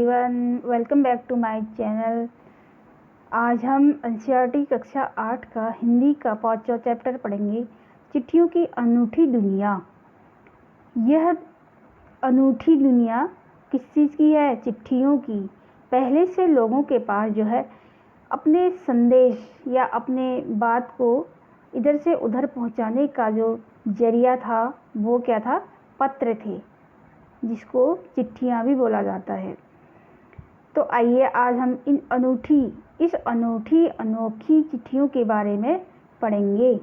Everyone, welcome back to my channel. आज हम NCERT कक्षा 8 का हिंदी का 5वां चैप्टर पढ़ेंगे, चिट्ठियों की अनूठी दुनिया। यह अनूठी दुनिया किस चीज़ की है? चिट्ठियों की। पहले से लोगों के पास जो है अपने संदेश या अपने बात को इधर से उधर पहुंचाने का जो जरिया था वो क्या था? पत्र थे, जिसको चिट्ठियाँ भी बोला जाता है। तो आइए आज हम इस अनोखी चिट्ठियों के बारे में पढ़ेंगे।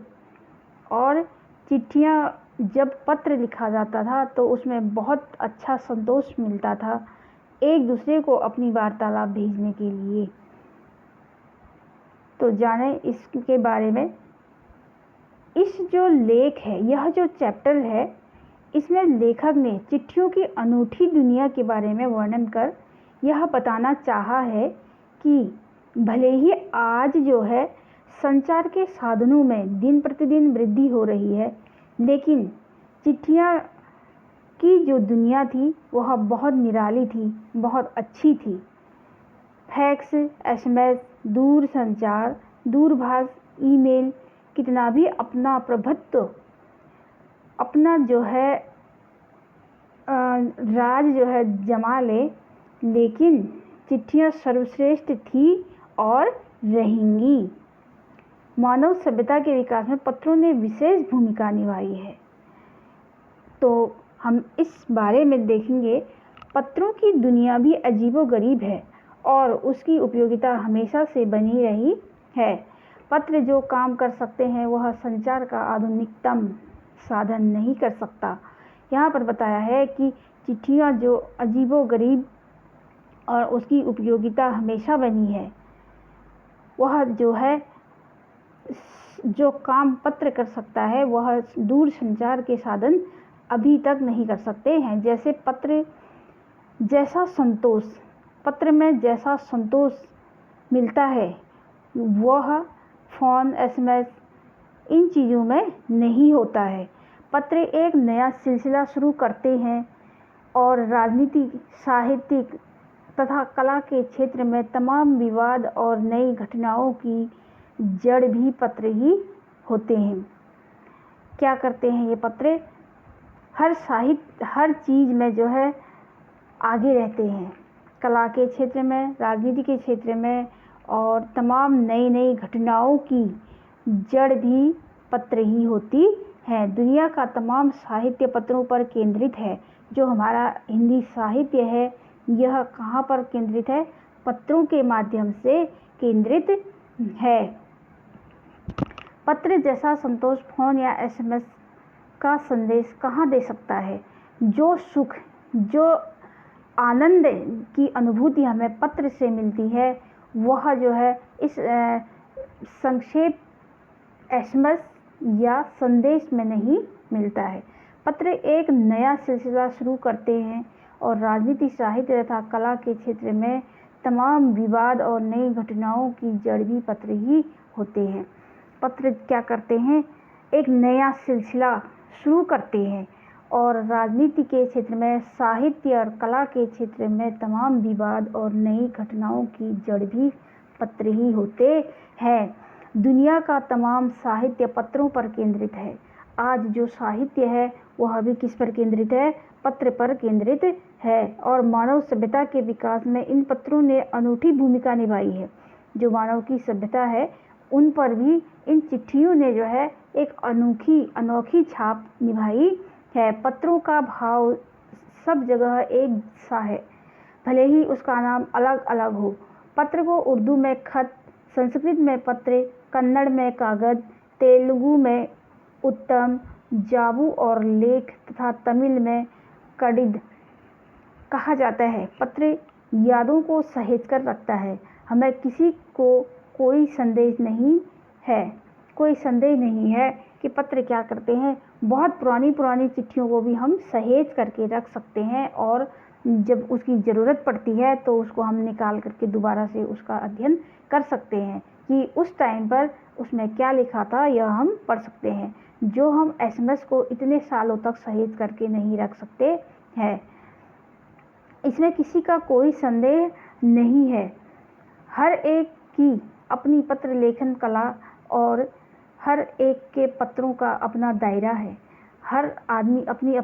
और चिट्ठियाँ जब पत्र लिखा जाता था तो उसमें बहुत अच्छा संतोष मिलता था एक दूसरे को अपनी वार्तालाप भेजने के लिए। तो जाने इसके बारे में। इस जो लेख है, यह जो चैप्टर है, इसमें लेखक ने चिट्ठियों की अनूठी दुनिया के बारे में वर्णन कर यह बताना चाहा है कि भले ही आज जो है संचार के साधनों में दिन प्रतिदिन वृद्धि हो रही है, लेकिन चिट्ठियाँ की जो दुनिया थी वह बहुत निराली थी, बहुत अच्छी थी। फैक्स, एसएमएस, दूर संचार, दूरभाष, ईमेल कितना भी अपना प्रभुत्व, अपना जो है राज जो है जमा ले, लेकिन चिट्ठियाँ सर्वश्रेष्ठ थी और रहेंगी। मानव सभ्यता के विकास में पत्रों ने विशेष भूमिका निभाई है। तो हम इस बारे में देखेंगे। पत्रों की दुनिया भी अजीबोगरीब है और उसकी उपयोगिता हमेशा से बनी रही है। पत्र जो काम कर सकते हैं वह संचार का आधुनिकतम साधन नहीं कर सकता। यहाँ पर बताया है कि चिट्ठियाँ जो अजीबोगरीब और उसकी उपयोगिता हमेशा बनी है, वह जो है जो काम पत्र कर सकता है वह दूर संचार के साधन अभी तक नहीं कर सकते हैं। जैसे पत्र में जैसा संतोष मिलता है वह फ़ोन, एसएमएस, इन चीज़ों में नहीं होता है। पत्र एक नया सिलसिला शुरू करते हैं और राजनीतिक, साहित्यिक तथा कला के क्षेत्र में तमाम विवाद और नई घटनाओं की जड़ भी पत्र ही होते हैं। क्या करते हैं ये पत्र? हर चीज़ में जो है आगे रहते हैं। कला के क्षेत्र में, राजनीति के क्षेत्र में, और तमाम नई घटनाओं की जड़ भी पत्र ही होती है। दुनिया का तमाम साहित्य पत्रों पर केंद्रित है। जो हमारा हिंदी साहित्य है यह कहाँ पर केंद्रित है? पत्रों के माध्यम से केंद्रित है। पत्र जैसा संतोष फ़ोन या एसएमएस का संदेश कहाँ दे सकता है? जो सुख, जो आनंद की अनुभूति हमें पत्र से मिलती है वह जो है इस संक्षेप एसएमएस या संदेश में नहीं मिलता है। पत्र एक नया सिलसिला शुरू करते हैं और राजनीति, साहित्य तथा कला के क्षेत्र में तमाम विवाद और नई घटनाओं की जड़ भी पत्र ही होते हैं। पत्र क्या करते हैं? एक नया सिलसिला शुरू करते हैं और राजनीति के क्षेत्र में, साहित्य और कला के क्षेत्र में तमाम विवाद और नई घटनाओं की जड़ भी पत्र ही होते हैं। दुनिया का तमाम साहित्य पत्रों पर केंद्रित है। आज जो साहित्य है वह भी किस पर केंद्रित है? पत्र पर केंद्रित है। और मानव सभ्यता के विकास में इन पत्रों ने अनूठी भूमिका निभाई है। जो मानव की सभ्यता है उन पर भी इन चिट्ठियों ने जो है एक अनोखी छाप निभाई है। पत्रों का भाव सब जगह एक सा है, भले ही उसका नाम अलग अलग हो। पत्र को उर्दू में खत, संस्कृत में पत्र, कन्नड़ में कागज, तेलुगु में उत्तम, जाबू और लेख तथा तमिल में कडिद कहा जाता है। पत्र यादों को सहेज कर रखता है। हमें किसी को कोई संदेह नहीं है कि पत्र क्या करते हैं। बहुत पुरानी चिट्ठियों को भी हम सहेज करके रख सकते हैं और जब उसकी ज़रूरत पड़ती है तो उसको हम निकाल करके दोबारा से उसका अध्ययन कर सकते हैं कि उस टाइम पर उसमें क्या लिखा था, यह हम पढ़ सकते हैं, जो हम एसएमएस को इतने सालों तक सहेज करके नहीं रख सकते हैं। इसमें किसी का कोई संदेह नहीं है। हर एक की अपनी पत्र लेखन कला और हर एक के पत्रों का अपना दायरा है। हर आदमी अपने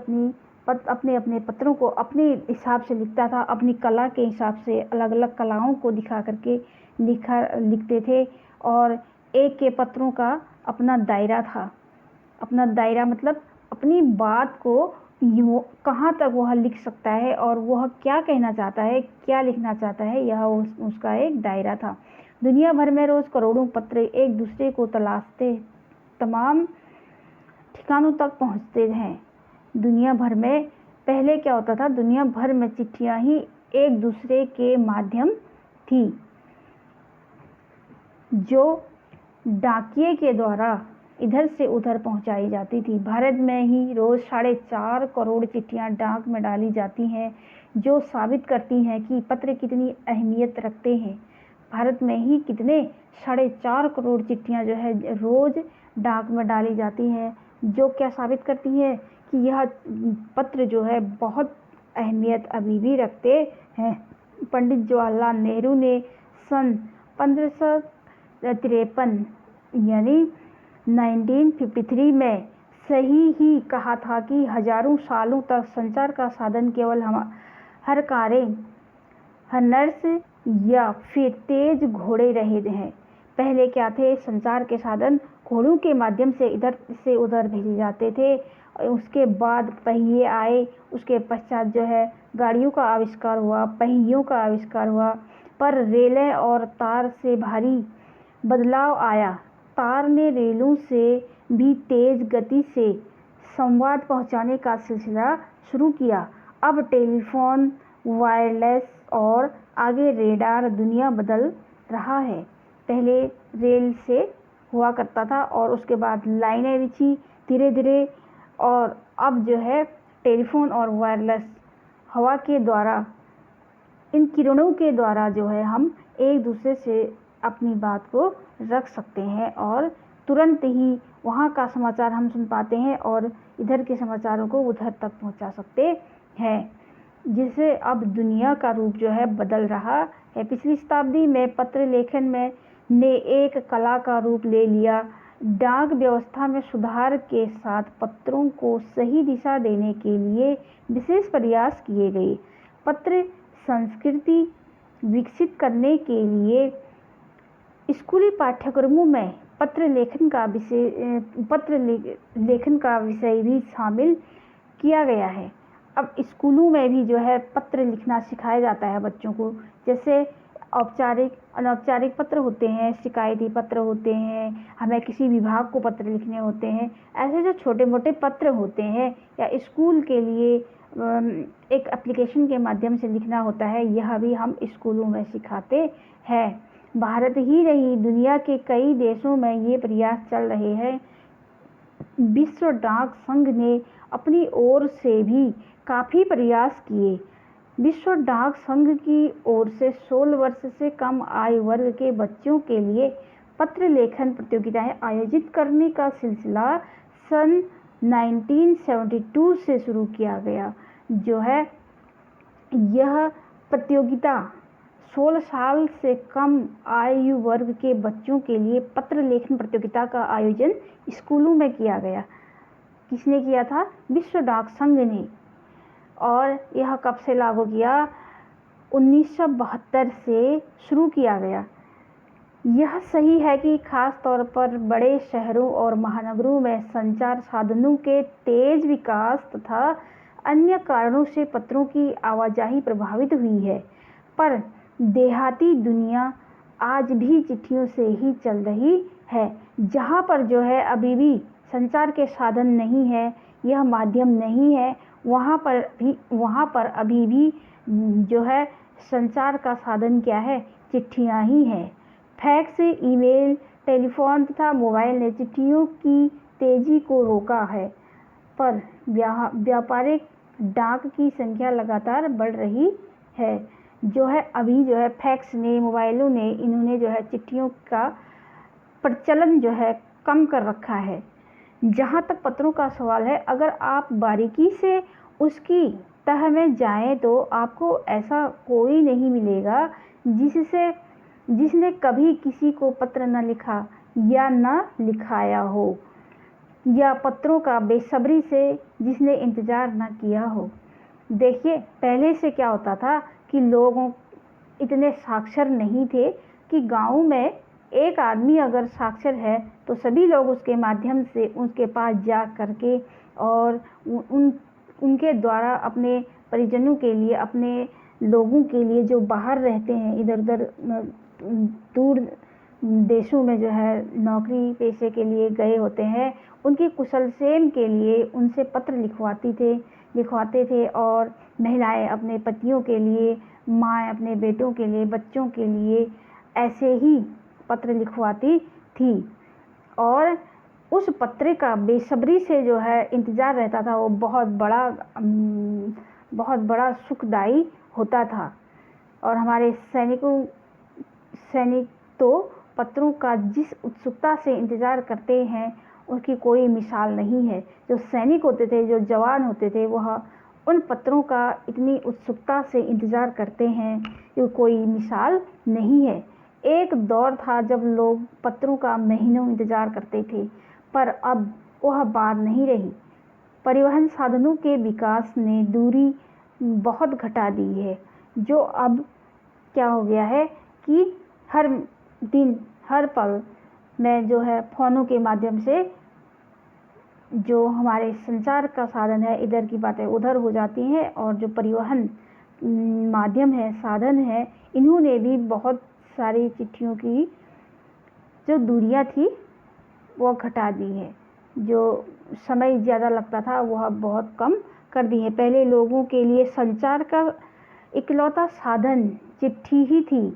अपने पत्रों को अपने हिसाब से लिखता था, अपनी कला के हिसाब से अलग अलग कलाओं को दिखा करके लिखते थे। और एक के पत्रों का अपना दायरा था। अपना दायरा मतलब अपनी बात को कहाँ तक वह लिख सकता है और वह क्या कहना चाहता है, क्या लिखना चाहता है, यह उसका एक दायरा था। दुनिया भर में रोज़ करोड़ों पत्र एक दूसरे को तलाशते तमाम ठिकानों तक पहुंचते हैं। दुनिया भर में पहले क्या होता था, दुनिया भर में चिट्ठियां ही एक दूसरे के माध्यम थी, जो डाकिये के द्वारा इधर से उधर पहुंचाई जाती थी। भारत में ही रोज़ 4.5 करोड़ चिट्ठियां डाक में डाली जाती हैं, जो साबित करती हैं कि पत्र कितनी अहमियत रखते हैं। भारत में ही कितने 4.5 करोड़ चिट्ठियां जो है रोज़ डाक में डाली जाती हैं, जो क्या साबित करती है कि यह पत्र जो है बहुत अहमियत अभी भी रखते हैं। पंडित जवाहरलाल नेहरू ने सन 1553 यानी 1953 में सही ही कहा था कि हजारों सालों तक संचार का साधन केवल हरकारें, हर्नर्स या फिर तेज घोड़े रहे हैं। पहले क्या थे, संचार के साधन घोड़ों के माध्यम से इधर से उधर भेजे जाते थे। उसके बाद पहिए आए, उसके पश्चात जो है गाड़ियों का आविष्कार हुआ, पहियों का आविष्कार हुआ, पर रेलें और तार से भारी बदलाव आया। तार ने रेलों से भी तेज गति से संवाद पहुंचाने का सिलसिला शुरू किया। अब टेलीफोन, वायरलेस और आगे रेडार दुनिया बदल रहा है। पहले रेल से हुआ करता था और उसके बाद लाइनें बिछी धीरे धीरे, और अब जो है टेलीफोन और वायरलेस हवा के द्वारा, इन किरणों के द्वारा जो है हम एक दूसरे से अपनी बात को रख सकते हैं और तुरंत ही वहाँ का समाचार हम सुन पाते हैं और इधर के समाचारों को उधर तक पहुँचा सकते हैं, जिससे अब दुनिया का रूप जो है बदल रहा है। पिछली शताब्दी में पत्र लेखन में ने एक कला का रूप ले लिया। डाक व्यवस्था में सुधार के साथ पत्रों को सही दिशा देने के लिए विशेष प्रयास किए गए। पत्र संस्कृति विकसित करने के लिए स्कूली पाठ्यक्रमों में पत्र लेखन का विषय भी शामिल किया गया है। अब स्कूलों में भी जो है पत्र लिखना सिखाया जाता है बच्चों को। जैसे औपचारिक, अनौपचारिक पत्र होते हैं, शिकायती पत्र होते हैं, हमें किसी विभाग को पत्र लिखने होते हैं। ऐसे जो छोटे मोटे पत्र होते हैं या स्कूल के लिए एक एप्लीकेशन के माध्यम से लिखना होता है, यह भी हम स्कूलों में सिखाते हैं। भारत ही नहीं, दुनिया के कई देशों में ये प्रयास चल रहे हैं। विश्व डाक संघ ने अपनी ओर से भी काफ़ी प्रयास किए। विश्व डाक संघ की ओर से 16 वर्ष से कम आयु वर्ग के बच्चों के लिए पत्र लेखन प्रतियोगिताएं आयोजित करने का सिलसिला सन 1972 से शुरू किया गया। जो है यह प्रतियोगिता 16 साल से कम आयु वर्ग के बच्चों के लिए पत्र लेखन प्रतियोगिता का आयोजन स्कूलों में किया गया। किसने किया था? विश्व डाक संघ ने। और यह कब से लागू किया? 1972 से शुरू किया गया। यह सही है कि खास तौर पर बड़े शहरों और महानगरों में संचार साधनों के तेज विकास तथा अन्य कारणों से पत्रों की आवाजाही प्रभावित हुई है, पर देहाती दुनिया आज भी चिट्ठियों से ही चल रही है। जहाँ पर जो है अभी भी संचार के साधन नहीं है, यह माध्यम नहीं है, वहाँ पर अभी भी जो है संचार का साधन क्या है? चिट्ठियाँ ही हैं। फैक्स, ईमेल, टेलीफोन तथा मोबाइल ने चिट्ठियों की तेजी को रोका है, पर व्यापारिक डाक की संख्या लगातार बढ़ रही है। जो है अभी जो है फैक्स ने, मोबाइलों ने, इन्होंने जो है चिट्ठियों का प्रचलन जो है कम कर रखा है। जहाँ तक पत्रों का सवाल है, अगर आप बारीकी से उसकी तह में जाएं तो आपको ऐसा कोई नहीं मिलेगा जिसने कभी किसी को पत्र न लिखा या न लिखाया हो, या पत्रों का बेसब्री से जिसने इंतज़ार न किया हो। देखिए, पहले से क्या होता था कि लोगों इतने साक्षर नहीं थे कि गाँव में एक आदमी अगर साक्षर है तो सभी लोग उसके माध्यम से उसके पास जा करके और उनके द्वारा अपने परिजनों के लिए, अपने लोगों के लिए जो बाहर रहते हैं, इधर उधर दूर देशों में जो है नौकरी पेशे के लिए गए होते हैं, उनकी कुशलक्षेम के लिए उनसे पत्र लिखवाते थे। और महिलाएं अपने पतियों के लिए, माँ अपने बेटों के लिए, बच्चों के लिए ऐसे ही पत्र लिखवाती थी। और उस पत्र का बेसब्री से जो है इंतज़ार रहता था, वो बहुत बड़ा सुखदायी होता था। और हमारे सैनिक तो पत्रों का जिस उत्सुकता से इंतज़ार करते हैं उसकी कोई मिसाल नहीं है। जो सैनिक होते थे, जो जवान होते थे, वह उन पत्रों का इतनी उत्सुकता से इंतज़ार करते हैं कि कोई मिसाल नहीं है। एक दौर था जब लोग पत्रों का महीनों इंतज़ार करते थे, पर अब वह बात नहीं रही। परिवहन साधनों के विकास ने दूरी बहुत घटा दी है। जो अब क्या हो गया है कि हर दिन हर पल में जो है फ़ोनों के माध्यम से जो हमारे संचार का साधन है, इधर की बातें उधर हो जाती हैं। और जो परिवहन माध्यम है, साधन है, इन्होंने भी बहुत सारी चिट्ठियों की जो दूरियां थी वो घटा दी है। जो समय ज़्यादा लगता था वह बहुत कम कर दी है। पहले लोगों के लिए संचार का इकलौता साधन चिट्ठी ही थी,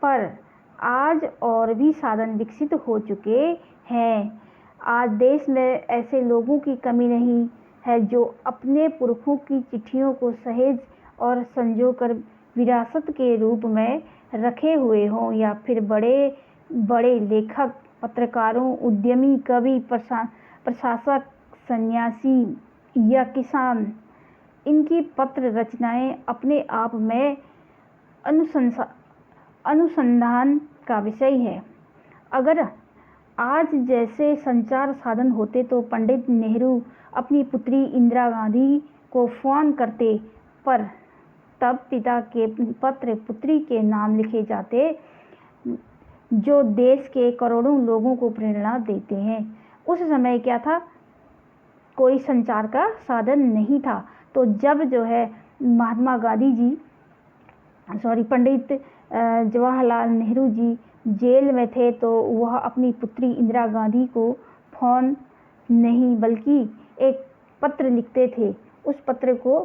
पर आज और भी साधन विकसित हो चुके हैं। आज देश में ऐसे लोगों की कमी नहीं है जो अपने पुरखों की चिट्ठियों को सहेज और संजो कर विरासत के रूप में रखे हुए हों, या फिर बड़े बड़े लेखक, पत्रकारों, उद्यमी, कवि, प्रशासक, सन्यासी या किसान, इनकी पत्र रचनाएं अपने आप में अनुसंधान का विषय है। अगर आज जैसे संचार साधन होते तो पंडित नेहरू अपनी पुत्री इंदिरा गांधी को फ़ोन करते, पर तब पिता के पत्र पुत्री के नाम लिखे जाते, जो देश के करोड़ों लोगों को प्रेरणा देते हैं। उस समय क्या था, कोई संचार का साधन नहीं था। तो जब जो है महात्मा गांधी जी पंडित जवाहरलाल नेहरू जी जेल में थे, तो वह अपनी पुत्री इंदिरा गांधी को फ़ोन नहीं बल्कि एक पत्र लिखते थे। उस पत्र को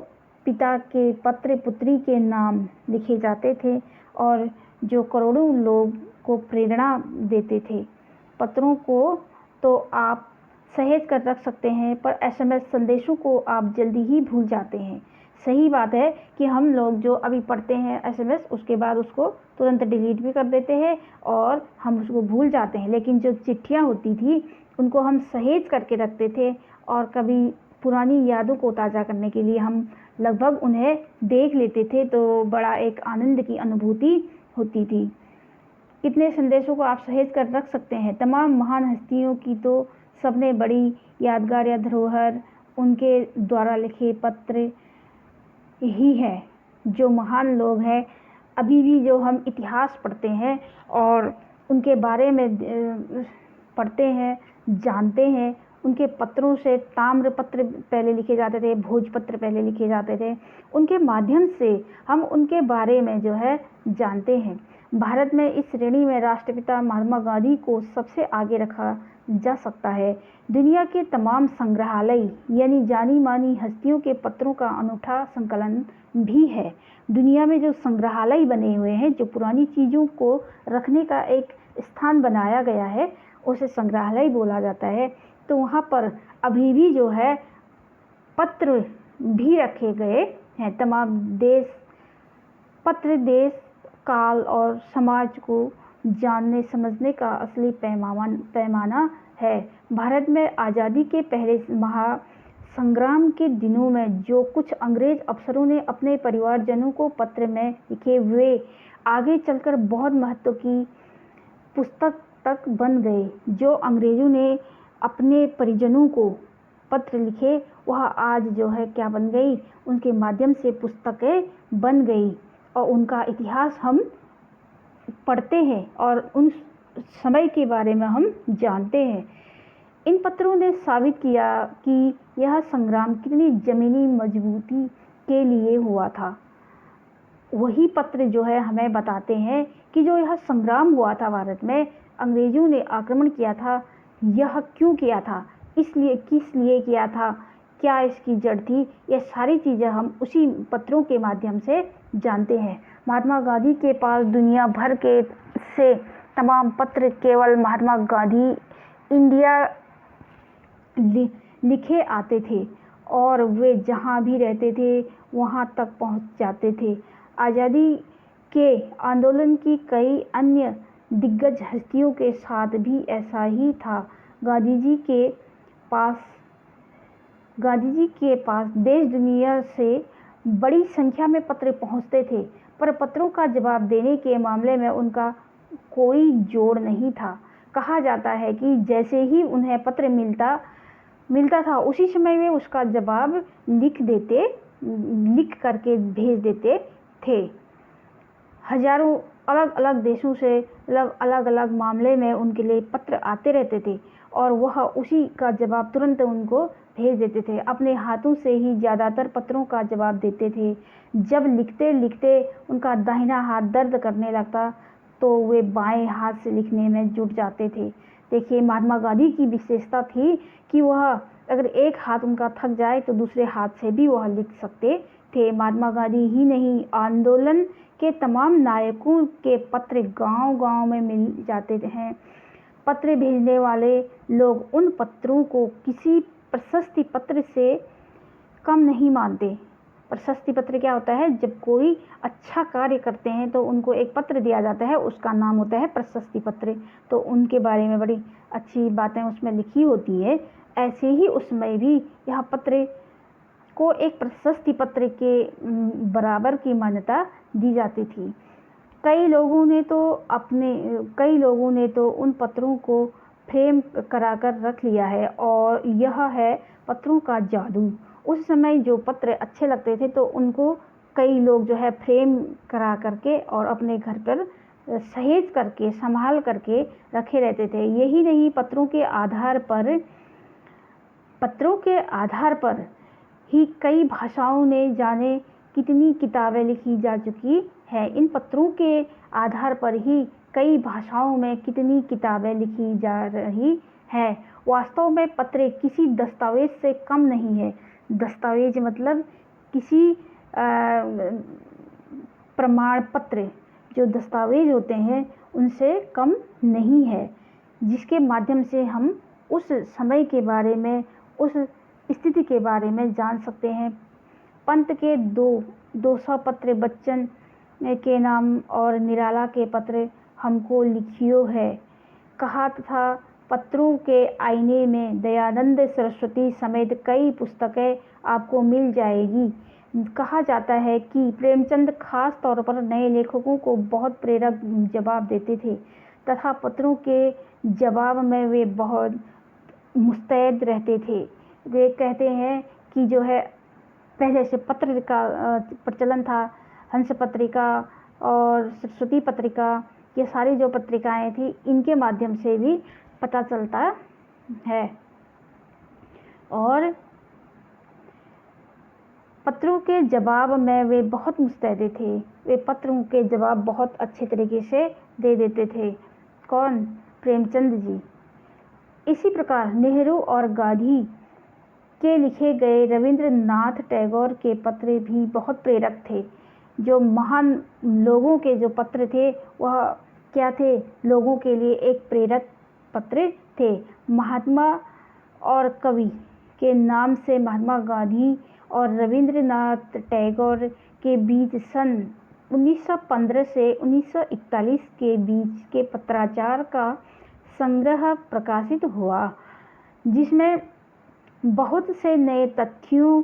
पिता के पत्र पुत्री के नाम लिखे जाते थे और जो करोड़ों लोग को प्रेरणा देते थे। पत्रों को तो आप सहेज कर रख सकते हैं, पर SMS संदेशों को आप जल्दी ही भूल जाते हैं। सही बात है कि हम लोग जो अभी पढ़ते हैं SMS, उसके बाद उसको तुरंत डिलीट भी कर देते हैं और हम उसको भूल जाते हैं। लेकिन जो चिट्ठियाँ होती थी उनको हम सहेज करके रखते थे, और कभी पुरानी यादों को ताज़ा करने के लिए हम लगभग उन्हें देख लेते थे, तो बड़ा एक आनंद की अनुभूति होती थी। कितने संदेशों को आप सहेज कर रख सकते हैं। तमाम महान हस्तियों की तो सबने बड़ी यादगार या धरोहर उनके द्वारा लिखे पत्र ही है। जो महान लोग हैं, अभी भी जो हम इतिहास पढ़ते हैं और उनके बारे में पढ़ते हैं, जानते हैं, उनके पत्रों से ताम्र पत्र पहले लिखे जाते थे, भोजपत्र पहले लिखे जाते थे, उनके माध्यम से हम उनके बारे में जो है जानते हैं। भारत में इस श्रेणी में राष्ट्रपिता महात्मा गांधी को सबसे आगे रखा जा सकता है। दुनिया के तमाम संग्रहालय यानी जानी मानी हस्तियों के पत्रों का अनूठा संकलन भी है। दुनिया में जो संग्रहालय बने हुए हैं, जो पुरानी चीज़ों को रखने का एक स्थान बनाया गया है, उसे संग्रहालय बोला जाता है। तो वहाँ पर अभी भी जो है पत्र भी रखे गए हैं। तमाम पत्र देश, काल और समाज को जानने समझने का असली पैमाना है। भारत में आज़ादी के पहले संग्राम के दिनों में जो कुछ अंग्रेज अफसरों ने अपने परिवारजनों को पत्र में लिखे, वे आगे चलकर बहुत महत्व की पुस्तक तक बन गए। जो अंग्रेजों ने अपने परिजनों को पत्र लिखे, वह आज जो है क्या बन गई, उनके माध्यम से पुस्तकें बन गई और उनका इतिहास हम पढ़ते हैं और उन समय के बारे में हम जानते हैं। इन पत्रों ने साबित किया कि यह संग्राम कितनी ज़मीनी मजबूती के लिए हुआ था। वही पत्र जो है हमें बताते हैं कि जो यह संग्राम हुआ था भारत में, अंग्रेजों ने आक्रमण किया था, यह क्यों किया था, इसलिए किस लिए किया था, क्या इसकी जड़ थी, ये सारी चीज़ें हम उसी पत्रों के माध्यम से जानते हैं। महात्मा गांधी के पास दुनिया भर के से तमाम पत्र केवल महात्मा गांधी इंडिया लिखे आते थे और वे जहाँ भी रहते थे वहाँ तक पहुँच जाते थे। आज़ादी के आंदोलन की कई अन्य दिग्गज हस्तियों के साथ भी ऐसा ही था। गांधी जी के पास देश दुनिया से बड़ी संख्या में पत्र पहुंचते थे, पर पत्रों का जवाब देने के मामले में उनका कोई जोड़ नहीं था। कहा जाता है कि जैसे ही उन्हें पत्र मिलता था, उसी समय वे उसका जवाब लिख करके भेज देते थे। हजारों अलग अलग देशों से अलग अलग मामले में उनके लिए पत्र आते रहते थे और वह उसी का जवाब तुरंत उनको भेज देते थे। अपने हाथों से ही ज़्यादातर पत्रों का जवाब देते थे। जब लिखते लिखते उनका दाहिना हाथ दर्द करने लगता तो वे बाएं हाथ से लिखने में जुट जाते थे। देखिए, महात्मा गांधी की विशेषता थी कि वह अगर एक हाथ उनका थक जाए तो दूसरे हाथ से भी वह लिख सकते थे। महात्मा गांधी ही नहीं, आंदोलन के तमाम नायकों के पत्र गांव-गांव में मिल जाते हैं। पत्र भेजने वाले लोग उन पत्रों को किसी प्रशस्ति पत्र से कम नहीं मानते। प्रशस्ति पत्र क्या होता है? जब कोई अच्छा कार्य करते हैं तो उनको एक पत्र दिया जाता है, उसका नाम होता है प्रशस्ति पत्र। तो उनके बारे में बड़ी अच्छी बातें उसमें लिखी होती है। ऐसे ही उसमें भी यह पत्र को एक प्रशस्ति पत्र के बराबर की मान्यता दी जाती थी। कई लोगों ने तो उन पत्रों को फ्रेम कराकर रख लिया है और यह है पत्रों का जादू। उस समय जो पत्र अच्छे लगते थे तो उनको कई लोग जो है फ्रेम करा करके और अपने घर पर सहेज करके संभाल करके रखे रहते थे। यही नहीं, पत्रों के आधार पर ही कई भाषाओं ने जाने कितनी किताबें लिखी जा चुकी हैं। इन पत्रों के आधार पर ही कई भाषाओं में कितनी किताबें लिखी जा रही हैं। वास्तव में पत्र किसी दस्तावेज से कम नहीं है। दस्तावेज मतलब किसी प्रमाण पत्र, जो दस्तावेज होते हैं उनसे कम नहीं है, जिसके माध्यम से हम उस समय के बारे में, उस स्थिति के बारे में जान सकते हैं। पंत के 200 पत्र बच्चन के नाम और निराला के पत्र हमको लिखियो है। कहा था पत्रों के आईने में दयानंद सरस्वती समेत कई पुस्तकें आपको मिल जाएगी। कहा जाता है कि प्रेमचंद खास तौर पर नए लेखकों को बहुत प्रेरक जवाब देते थे तथा पत्रों के जवाब में वे बहुत मुस्तैद रहते थे। वे कहते हैं कि जो है पहले से पत्र का प्रचलन था, हंस पत्रिका और सरस्वती पत्रिका, ये सारी जो पत्रिकाएं थी इनके माध्यम से भी पता चलता है। और पत्रों के जवाब में वे बहुत मुस्तैद थे। वे पत्रों के जवाब बहुत अच्छे तरीके से दे देते थे। कौन? प्रेमचंद जी। इसी प्रकार नेहरू और गांधी के लिखे गए रविंद्रनाथ टैगोर के पत्र भी बहुत प्रेरक थे। जो महान लोगों के जो पत्र थे वह क्या थे? लोगों के लिए एक प्रेरक पत्र थे। महात्मा और कवि के नाम से महात्मा गांधी और रविंद्रनाथ टैगोर के बीच सन 1915 से 1941 के बीच के पत्राचार का संग्रह प्रकाशित हुआ, जिसमें बहुत से नए तथ्यों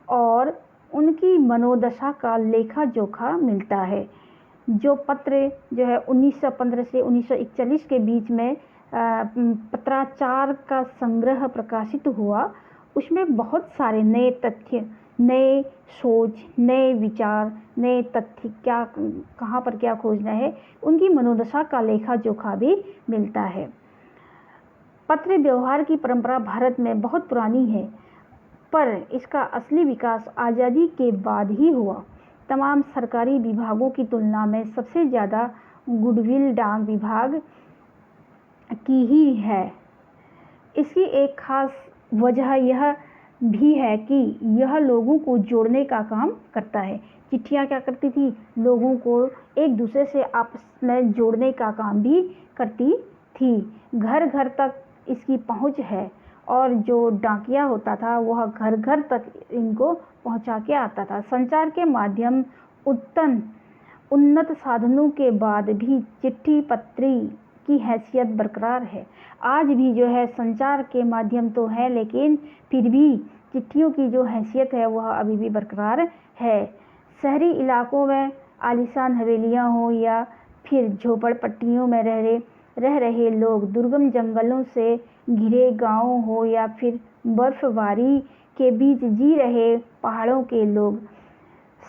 और उनकी मनोदशा का लेखा जोखा मिलता है। जो पत्र जो है 1915 से 1941 के बीच में पत्राचार का संग्रह प्रकाशित हुआ, उसमें बहुत सारे नए तथ्य, नए सोच, नए विचार, नए तथ्य, क्या कहाँ पर क्या खोजना है, उनकी मनोदशा का लेखा जोखा भी मिलता है। पत्र व्यवहार की परंपरा भारत में बहुत पुरानी है, पर इसका असली विकास आज़ादी के बाद ही हुआ। तमाम सरकारी विभागों की तुलना में सबसे ज़्यादा गुडविल डाक विभाग की ही है। इसकी एक खास वजह यह भी है कि यह लोगों को जोड़ने का काम करता है। चिट्ठियाँ क्या करती थी? लोगों को एक दूसरे से आपस में जोड़ने का काम भी करती थी। घर घर तक इसकी पहुँच है, और जो डाकिया होता था वह घर घर तक इनको पहुँचा के आता था। संचार के माध्यम उन्नत साधनों के बाद भी चिट्ठी पत्री की हैसियत बरकरार है। आज भी जो है संचार के माध्यम तो है, लेकिन फिर भी चिट्ठियों की जो हैसियत है वह अभी भी बरकरार है। शहरी इलाकों में आलीशान हवेलियाँ हो या फिर झोपड़पट्टियों में रह रहे लोग, दुर्गम जंगलों से घिरे गाँव हो या फिर बर्फबारी के बीच जी रहे पहाड़ों के लोग,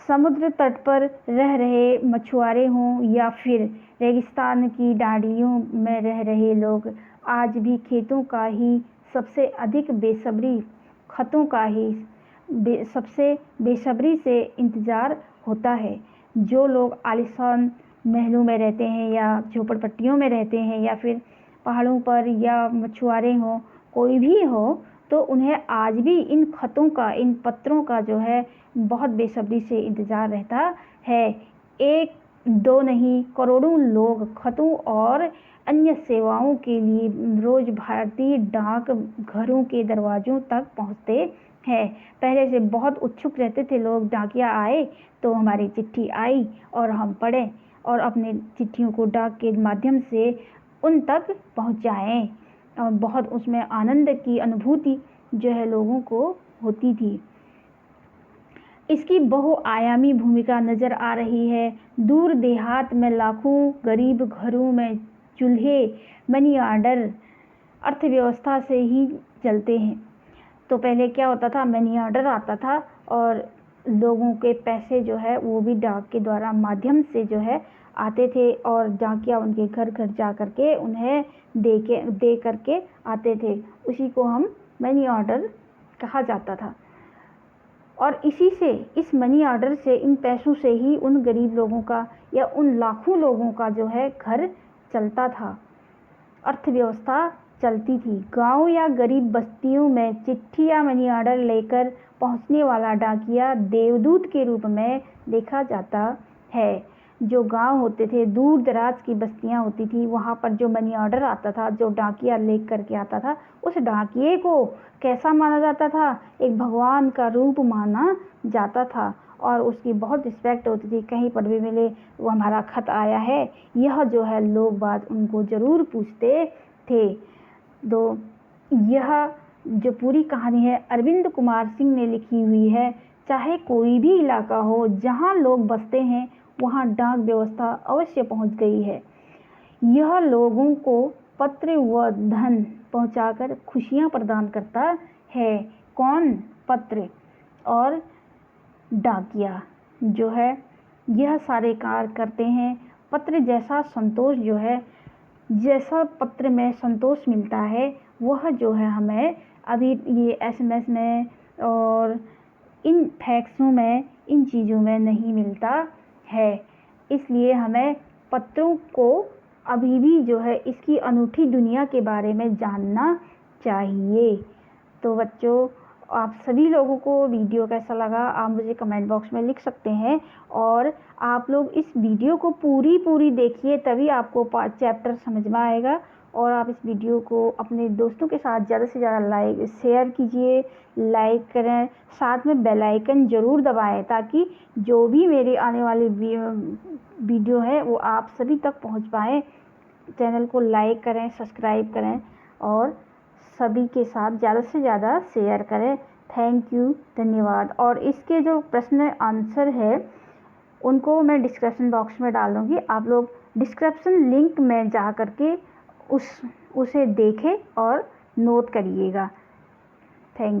समुद्र तट पर रह रहे मछुआरे हों या फिर रेगिस्तान की डांडियों में रह रहे लोग, आज भी खेतों का ही सबसे अधिक खतों का ही सबसे बेसब्री से इंतज़ार होता है। जो लोग आलीशान महलों में रहते हैं या झोपड़पट्टियों में रहते हैं या फिर पहाड़ों पर या मछुआरे हों, कोई भी हो, तो उन्हें आज भी इन खतों का, इन पत्रों का जो है बहुत बेसब्री से इंतज़ार रहता है। एक दो नहीं, करोड़ों लोग खतों और अन्य सेवाओं के लिए रोज़ भारतीय डाक घरों के दरवाज़ों तक पहुँचते हैं। पहले से बहुत उत्सुक रहते थे लोग, डाकिया आए तो हमारी चिट्ठी आई और हम पढ़ें और अपने चिट्ठियों को डाक के माध्यम से उन तक पहुँचाएँ, और बहुत उसमें आनंद की अनुभूति जो है लोगों को होती थी। इसकी बहुआयामी भूमिका नज़र आ रही है। दूर देहात में लाखों गरीब घरों में चूल्हे मनी ऑर्डर अर्थव्यवस्था से ही चलते हैं। तो पहले क्या होता था, मनी ऑर्डर आता था और लोगों के पैसे जो है वो भी डाक के द्वारा माध्यम से जो है आते थे, और डाकिया उनके घर घर जा कर के उन्हें दे करके आते थे। उसी को हम मनी ऑर्डर कहा जाता था। और इस मनी ऑर्डर से, इन पैसों से ही उन गरीब लोगों का या उन लाखों लोगों का जो है घर चलता था, अर्थव्यवस्था चलती थी। गांव या गरीब बस्तियों में चिट्ठी या मनी ऑर्डर लेकर पहुंचने वाला डाकिया देवदूत के रूप में देखा जाता है। जो गांव होते थे, दूर दराज की बस्तियां होती थी, वहां पर जो मनी ऑर्डर आता था, जो डाकिया लेकर करके आता था, उस डाकिये को कैसा माना जाता था? एक भगवान का रूप माना जाता था, और उसकी बहुत रिस्पेक्ट होती थी। कहीं पर भी मिले, वो हमारा खत आया है, यह जो है लोग बात उनको ज़रूर पूछते थे। तो यह जो पूरी कहानी है अरविंद कुमार सिंह ने लिखी हुई है। चाहे कोई भी इलाका हो, जहाँ लोग बसते हैं वहाँ डाक व्यवस्था अवश्य पहुँच गई है। यह लोगों को पत्र व धन पहुँचाकर खुशियाँ प्रदान करता है। कौन? पत्र और डाकिया जो है यह सारे कार्य करते हैं। पत्र जैसा संतोष जो है, जैसा पत्र में संतोष मिलता है, वह जो है हमें अभी ये SMS में और इन फैक्सों में, इन चीज़ों में नहीं मिलता है। इसलिए हमें पत्रों को अभी भी जो है इसकी अनूठी दुनिया के बारे में जानना चाहिए। तो बच्चों, आप सभी लोगों को वीडियो कैसा लगा आप मुझे कमेंट बॉक्स में लिख सकते हैं, और आप लोग इस वीडियो को पूरी देखिए, तभी आपको चैप्टर समझ में आएगा। और आप इस वीडियो को अपने दोस्तों के साथ ज़्यादा से ज़्यादा शेयर कीजिए, लाइक करें, साथ में बेल आइकन ज़रूर दबाएं, ताकि जो भी मेरी आने वाली वीडियो है वो आप सभी तक पहुंच पाए। चैनल को लाइक करें, सब्सक्राइब करें और सभी के साथ ज़्यादा से ज़्यादा शेयर करें। थैंक यू, धन्यवाद। और इसके जो प्रश्न आंसर है उनको मैं डिस्क्रिप्शन बॉक्स में डाल दूँगी, आप लोग डिस्क्रिप्शन लिंक में जा कर के उसे देखें और नोट करिएगा। थैंक